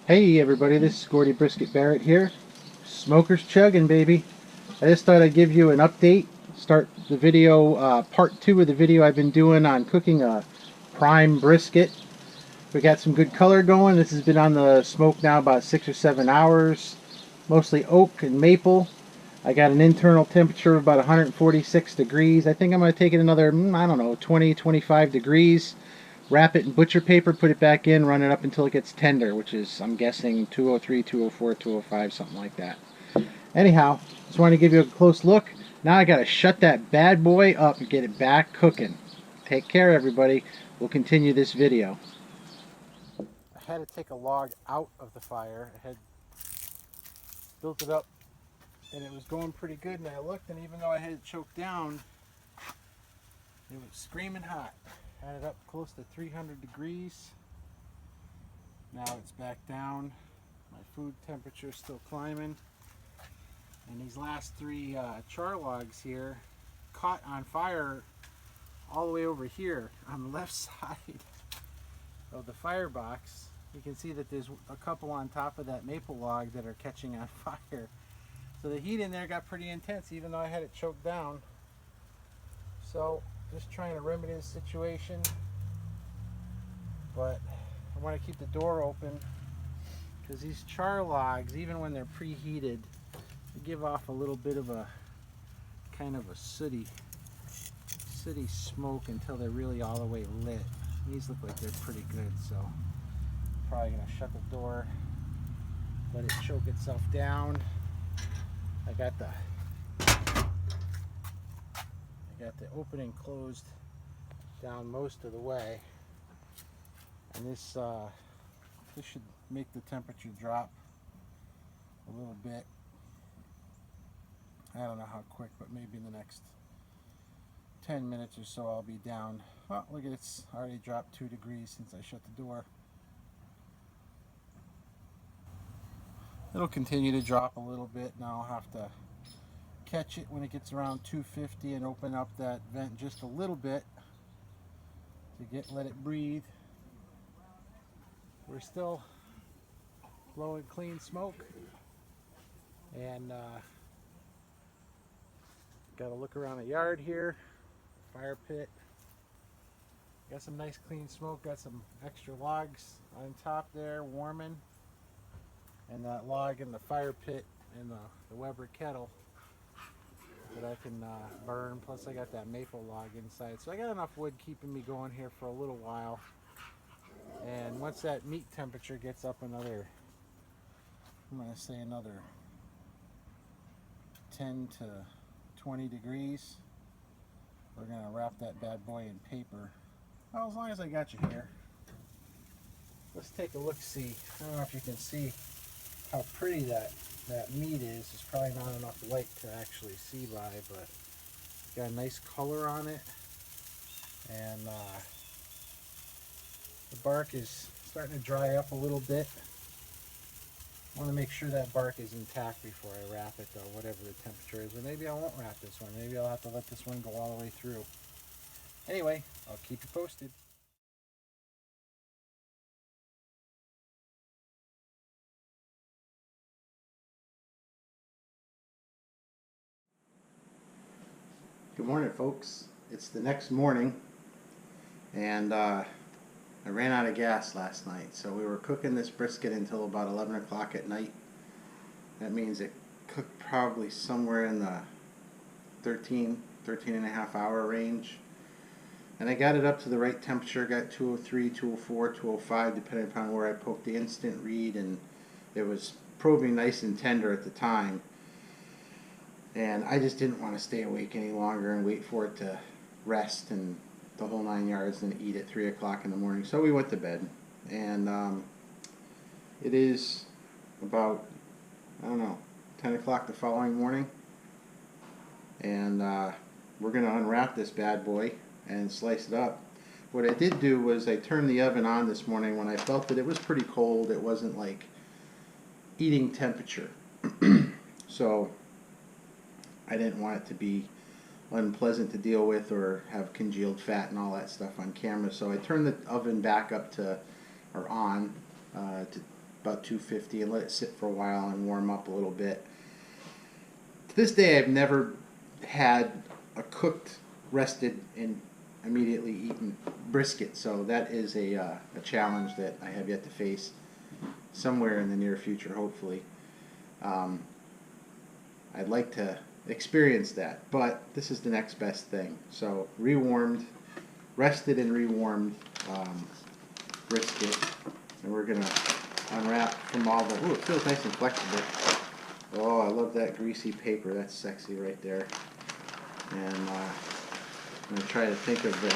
Hey everybody, this is Gordy Brisket Barrett here. Smokers chugging, baby. I just thought I'd give you an update. Start the video, part 2 of the video I've been doing on cooking a prime brisket. We got some good color going. This has been on the smoke now about 6 or 7 hours. Mostly oak and maple. I got an internal temperature of about 146 degrees. I think I'm going to take it another, I don't know, 20, 25 degrees. Wrap it in butcher paper, put it back in, run it up until it gets tender, which is, I'm guessing, 203, 204, 205, something like that. Anyhow, just wanted to give you a close look. Now I got to shut that bad boy up and get it back cooking. Take care, everybody. We'll continue this video. I had to take a log out of the fire. I had built it up and it was going pretty good, and I looked, and even though I had it choked down, it was screaming hot. Had it up close to 300 degrees. Now it's back down. My food temperature is still climbing. And these last three char logs here caught on fire all the way over here on the left side of the firebox. You can see that there's a couple on top of that maple log that are catching on fire. So the heat in there got pretty intense even though I had it choked down. So just trying to remedy the situation. But I want to keep the door open because these char logs, even when they're preheated, they give off a little bit of a kind of a sooty smoke until they're really all the way lit. These look like they're pretty good, so I'm probably gonna shut the door, let it choke itself down. I got the opening closed down most of the way, and this should make the temperature drop a little bit. I don't know how quick, but maybe in the next 10 minutes or so I'll be down. Oh, look at it, it's already dropped 2 degrees since I shut the door. It'll continue to drop a little bit. Now I'll have to catch it when it gets around 250 and open up that vent just a little bit to let it breathe. We're still blowing clean smoke, and got to look around the yard here, fire pit. Got some nice clean smoke, got some extra logs on top there warming, and that log in the fire pit in the Weber kettle that I can burn. Plus I got that maple log inside, so I got enough wood keeping me going here for a little while. And once that meat temperature gets up another, I'm going to say another 10 to 20 degrees, we're going to wrap that bad boy in paper. Well, as long as I got you here, let's take a look-see. I don't know if you can see how pretty that meat is. There's probably not enough light to actually see by, but got a nice color on it, and the bark is starting to dry up a little bit. I want to make sure that bark is intact before I wrap it, though, whatever the temperature is. Or maybe I won't wrap this one. Maybe I'll have to let this one go all the way through. Anyway, I'll keep you posted. Good morning, folks. It's the next morning, and I ran out of gas last night, so we were cooking this brisket until about 11 o'clock at night. That means it cooked probably somewhere in the 13 and a half hour range. And I got it up to the right temperature, got 203, 204, 205, depending upon where I poked the instant read, and it was probing nice and tender at the time. And I just didn't want to stay awake any longer and wait for it to rest and the whole 9 yards and eat at 3 o'clock in the morning. So we went to bed. And it is about, I don't know, 10 o'clock the following morning. And we're going to unwrap this bad boy and slice it up. What I did do was I turned the oven on this morning when I felt that it was pretty cold. It wasn't like eating temperature. So I didn't want it to be unpleasant to deal with or have congealed fat and all that stuff on camera. So I turned the oven back up to, or on, to about 250 and let it sit for a while and warm up a little bit. To this day, I've never had a cooked, rested, and immediately eaten brisket, so that is a challenge that I have yet to face somewhere in the near future, hopefully. I'd like to experience that, but this is the next best thing. So rewarmed, rested and rewarmed brisket, and we're gonna unwrap from all the, ooh, it feels nice and flexible. Oh, I love that greasy paper. That's sexy right there. And I'm gonna try to think of the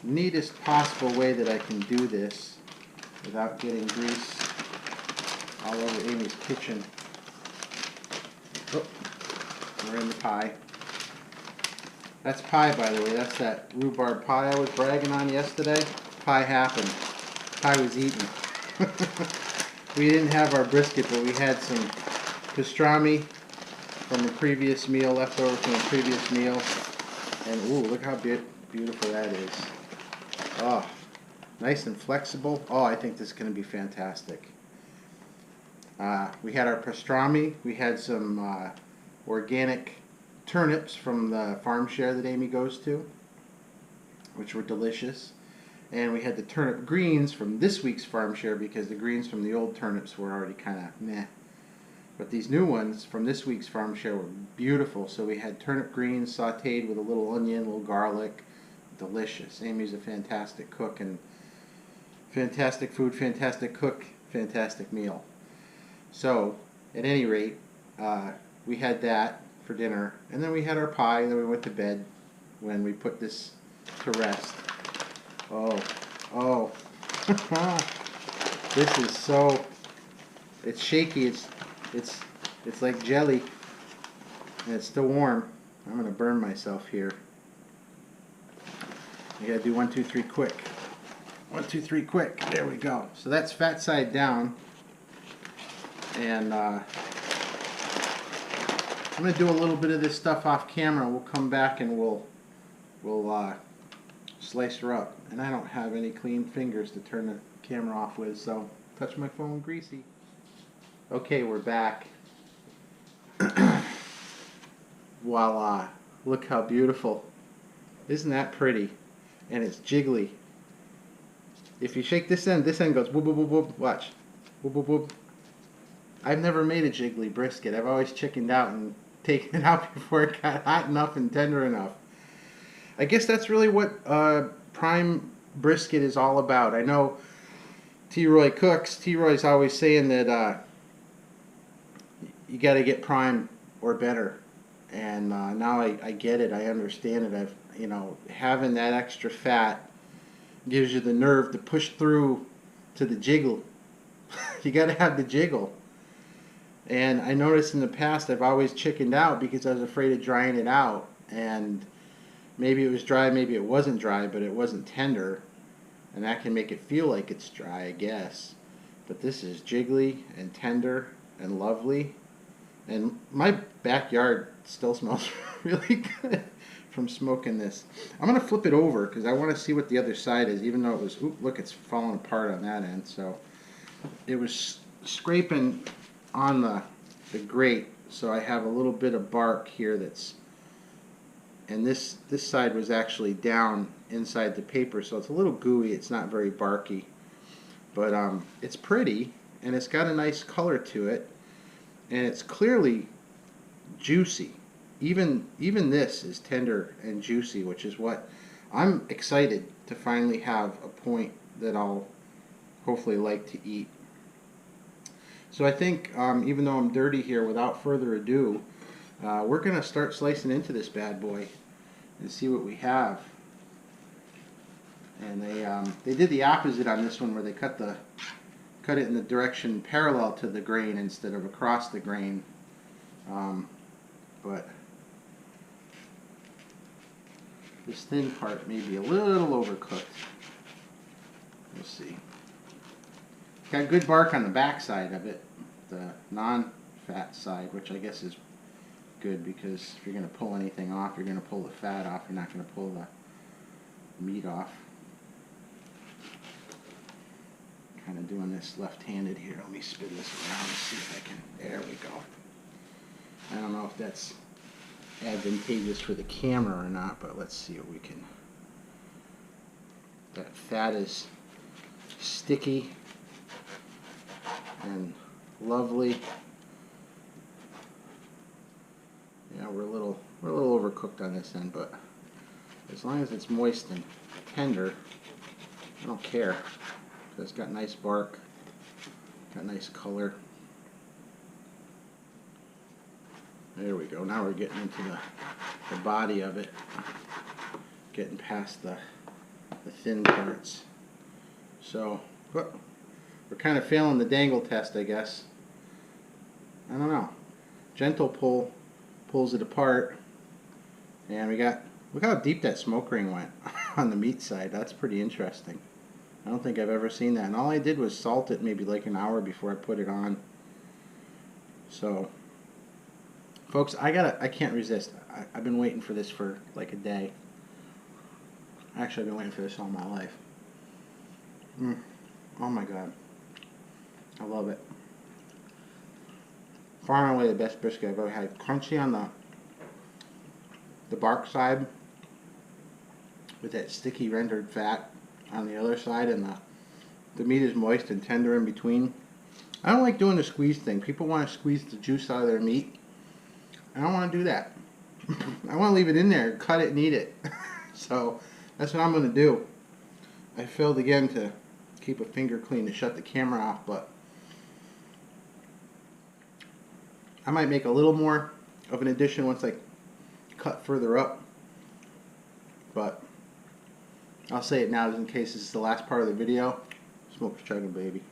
neatest possible way that I can do this without getting grease all over Amy's kitchen. Oh, we're in the pie. That's pie, by the way. That's that rhubarb pie I was bragging on yesterday. Pie happened. Pie was eaten. We didn't have our brisket, but we had some pastrami from the previous meal, left over from the previous meal. And ooh, look how beautiful that is. Oh, nice and flexible. Oh, I think this is going to be fantastic. We had our pastrami. We had some organic turnips from the farm share that Amy goes to, which were delicious. And we had the turnip greens from this week's farm share because the greens from the old turnips were already kind of meh. But these new ones from this week's farm share were beautiful. So we had turnip greens sauteed with a little onion, a little garlic. Delicious. Amy's a fantastic cook, and fantastic food, fantastic cook, fantastic meal. So, at any rate, we had that for dinner, and then we had our pie, and then we went to bed when we put this to rest. Oh, this is so, it's shaky, it's like jelly, and it's still warm. I'm going to burn myself here. I gotta do 1, 2, 3 quick. 1, 2, 3 quick. There we go. So that's fat side down. And I'm gonna do a little bit of this stuff off camera. We'll come back and we'll slice her up. And I don't have any clean fingers to turn the camera off with, so touch my phone greasy. Okay, we're back. Voila. Look how beautiful. Isn't that pretty? And it's jiggly. If you shake this end goes whoop, whoop, whoop, whoop. Watch. Whoop, whoop, whoop. I've never made a jiggly brisket. I've always chickened out and taken it out before it got hot enough and tender enough. I guess that's really what prime brisket is all about. I know T-Roy cooks. T-Roy's always saying that you got to get prime or better. And now I get it. I understand it. Having that extra fat gives you the nerve to push through to the jiggle. You got to have the jiggle. And I noticed in the past I've always chickened out because I was afraid of drying it out. And maybe it was dry, maybe it wasn't dry, but it wasn't tender. And that can make it feel like it's dry, I guess. But this is jiggly and tender and lovely. And my backyard still smells really good from smoking this. I'm going to flip it over because I want to see what the other side is, even though it was, look, it's falling apart on that end. So it was scraping on the grate, so I have a little bit of bark here that's, and this side was actually down inside the paper, so it's a little gooey. It's not very barky, but it's pretty, and it's got a nice color to it, and it's clearly juicy. Even this is tender and juicy, which is what I'm excited to finally have a point that I'll hopefully like to eat. So I think, even though I'm dirty here, without further ado, we're going to start slicing into this bad boy and see what we have. And they did the opposite on this one, where they cut it in the direction parallel to the grain instead of across the grain. But this thin part may be a little overcooked. We'll see. Got good bark on the back side of it, the non-fat side, which I guess is good, because if you're going to pull anything off, you're going to pull the fat off. You're not going to pull the meat off. kind of doing this left-handed here. Let me spin this around and see if I can. There we go. I don't know if that's advantageous for the camera or not, but let's see what we can. That fat is sticky and lovely. Yeah, we're a little overcooked on this end, but as long as it's moist and tender, I don't care. It's got nice bark, got nice color. There we go. Now we're getting into the body of it, getting past the thin parts. So we're kind of failing the dangle test, I guess. I don't know. Gentle pull pulls it apart, and look how deep that smoke ring went on the meat side. That's pretty interesting. I don't think I've ever seen that. And all I did was salt it maybe like an hour before I put it on. So, folks, I can't resist. I've been waiting for this for like a day. Actually, I've been waiting for this all my life. Oh my God. I love it. Far and away the best brisket I've ever had. Crunchy on the bark side, with that sticky rendered fat on the other side, and the meat is moist and tender in between. I don't like doing the squeeze thing. People want to squeeze the juice out of their meat. I don't want to do that. I want to leave it in there, cut it and eat it. So that's what I'm going to do. I failed again to keep a finger clean to shut the camera off, but I might make a little more of an addition once I cut further up, but I'll say it now just in case this is the last part of the video. Smoker's chugging, baby.